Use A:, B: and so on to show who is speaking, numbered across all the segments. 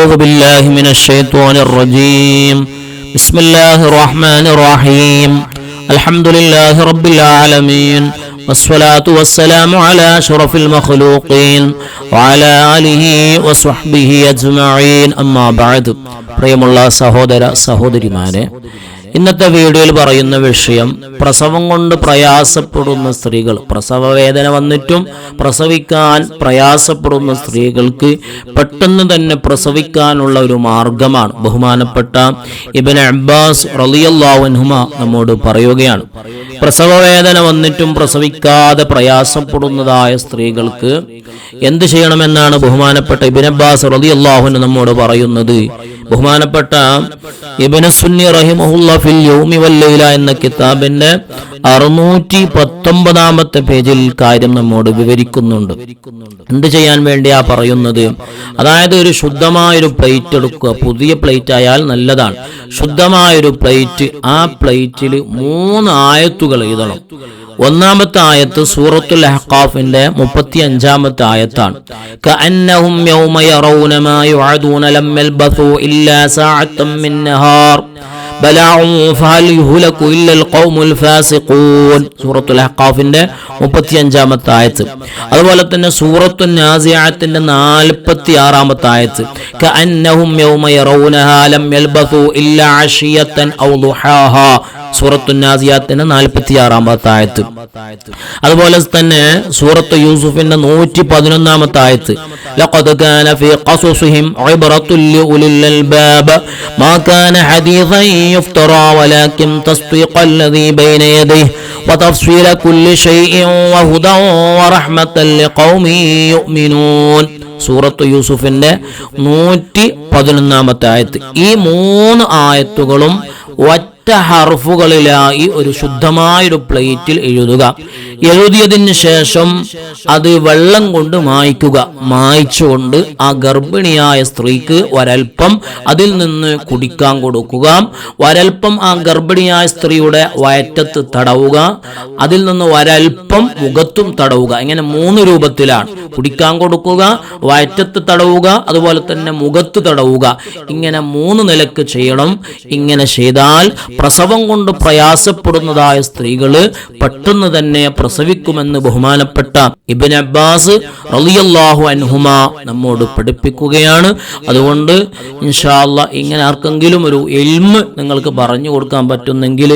A: أعوذ بالله من الشيطان الرجيم بسم الله الرحمن الرحيم الحمد لله رب العالمين والصلاة والسلام على أشرف المخلوقين وعلى آله وصحبه أجمعين أما بعد പ്രിയമുള്ള സഹോദര സഹോദരിമാരെ, ഇന്നത്തെ വീഡിയോയിൽ പറയുന്ന വിഷയം പ്രസവം കൊണ്ട് പ്രയാസപ്പെടുന്ന സ്ത്രീകൾ, പ്രസവ വേദന വന്നിട്ടും പ്രസവിക്കാൻ പ്രയാസപ്പെടുന്ന സ്ത്രീകൾക്ക് പെട്ടെന്ന് തന്നെ പ്രസവിക്കാനുള്ള ഒരു മാർഗമാണ്. ബഹുമാനപ്പെട്ട ഇബ്നു അബ്ബാസ് റളിയല്ലാഹു അൻഹുമ നമ്മോട് പറയുകയാണ്, പ്രസവ വേദന വന്നിട്ടും പ്രസവിക്കാതെ പ്രയാസപ്പെടുന്നതായ സ്ത്രീകൾക്ക് എന്ത് ചെയ്യണമെന്നാണ് ബഹുമാനപ്പെട്ട ഇബ്നു അബ്ബാസ് റളിയല്ലാഹു അൻഹു നമ്മോട് പറയുന്നത്. ബഹുമാനപ്പെട്ട ഇബ്നു സുന്നി റഹിമഹുല്ലാഹ് ഫിൽ യൗമി വൽ ലൈല എന്ന കിതാബിന്റെ 619 പേജിൽ കാര്യം നമ്മോട് വിവരിക്കുന്നുണ്ട്. എന്ത് ചെയ്യാൻ വേണ്ടിയാ പറയുന്നത്? അതായത് ഒരു ശുദ്ധമായൊരു പ്ലേറ്റ് എടുക്കുക. പുതിയ പ്ലേറ്റ് ആയാൽ നല്ലതാണ്. ശുദ്ധമായൊരു പ്ലേറ്റ്, ആ പ്ലേറ്റിൽ 3 ആയത്തുകൾ എഴുതണം. ഒന്നാമത്തെ ആയത്ത് സൂറത്തുൽ അഹ്ഖാഫിന്റെ 35 ആയത്താണ്. കഅന്നഹും യൗമ യറൗന മാ യുഅദൂന ലം യൽബസു ഇല്ലാ സഅത്തൻ മിൻ നഹാർ ബലാഉ ഫഹൽ യുഹ്ലകു ഇല്ലൽ ഖൗമുൽ ഫാസിഖൂൻ. സൂറത്തുൽ അഹ്ഖാഫിന്റെ 35 ആയത്ത്. അതുപോലെ തന്നെ സൂറത്തുൻ നാസിഅത്തിന്റെ 46 ആയത്ത്. കഅന്നഹും യൗമ യറൗനഹാ ലം യൽബസു ഇല്ലാ അശിയത്തൻ ഔ ദുഹാഹാ. സൂറത്തുൻ നാസിയാത്തിന്റെ 46 ആയത്ത്. അതുപോലെ തന്നെ സൂറത്ത് യൂസുഫിന്റെ 111 ആയത്ത്. ലഖദ് കാന ഫീ ഖസസിഹിം ഇബ്റത്തുൻ ലിഉലിൽ അൽബാബ് മാ കാന ഹദീസൻ യുഫ്തറാ വലാകിൻ തസ്ദീഖൽ ലദീ ബൈന യദൈഹി വതഫ്സീല കുല്ലി ഷൈഇൻ വഹുദൻ വറഹ്മത്തൻ ലിഖൗമി യുഅ്മിനൂൻ. സൂറത്ത് യൂസുഫിന്റെ 111 ആയത്ത്. ഈ 3 ആയത്തുകളും ഹർഫുകളിലായി ഒരു ശുദ്ധമായൊരു പ്ലേറ്റിൽ എഴുതുക. എഴുതിയതിന് ശേഷം അത് വെള്ളം കൊണ്ട് മായ്ക്കുക. മായ്ച്ചുകൊണ്ട് ആ ഗർഭിണിയായ സ്ത്രീക്ക് ഒരൽപ്പം അതിൽ നിന്ന് കുടിക്കാൻ കൊടുക്കുക. ഒരൽപ്പം ആ ഗർഭിണിയായ സ്ത്രീയുടെ വയറ്റത്ത് തടവുക. അതിൽ നിന്ന് ഒരൽപ്പം മുഖത്തും തടവുക. ഇങ്ങനെ 3 രൂപത്തിലാണ്. കുടിക്കാൻ കൊടുക്കുക, വയറ്റത്ത് തടവുക, അതുപോലെ തന്നെ മുഖത്ത് തടവുക. ഇങ്ങനെ 3 നിലക്ക് ചെയ്യണം. ഇങ്ങനെ ചെയ്താൽ പ്രസവം കൊണ്ട് പ്രയാസപ്പെടുന്നതായ സ്ത്രീകള് പെട്ടെന്ന് തന്നെ പ്രസവിക്കുമെന്ന് ബഹുമാനപ്പെട്ട ഇബ്നു അബ്ബാസ് റളിയല്ലാഹു അൻഹുമ നമ്മോട് പഠിപ്പിക്കുകയാണ്. അതുകൊണ്ട് ഇൻഷാ അല്ലാഹ് ഇങ്ങനെ ആർക്കെങ്കിലും ഒരു ഇൽമ് നിങ്ങൾക്ക് പറഞ്ഞു കൊടുക്കാൻ പറ്റുന്നെങ്കിൽ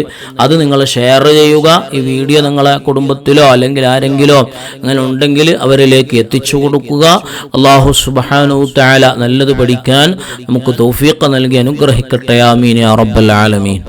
A: അത് നിങ്ങൾ ഷെയർ ചെയ്യുക. ഈ വീഡിയോ നിങ്ങളെ കുടുംബത്തിലോ അല്ലെങ്കിൽ ആരെങ്കിലോ അങ്ങനെ ഉണ്ടെങ്കിൽ അവരിലേക്ക് എത്തിച്ചു കൊടുക്കുക. അല്ലാഹു സുബ്ഹാനഹു തആല നല്ലത് പഠിക്കാൻ നമുക്ക് തൗഫീഖ് നൽകി അനുഗ്രഹിക്കട്ടെ. ആമീൻ യാ റബ്ബൽ ആലമീൻ.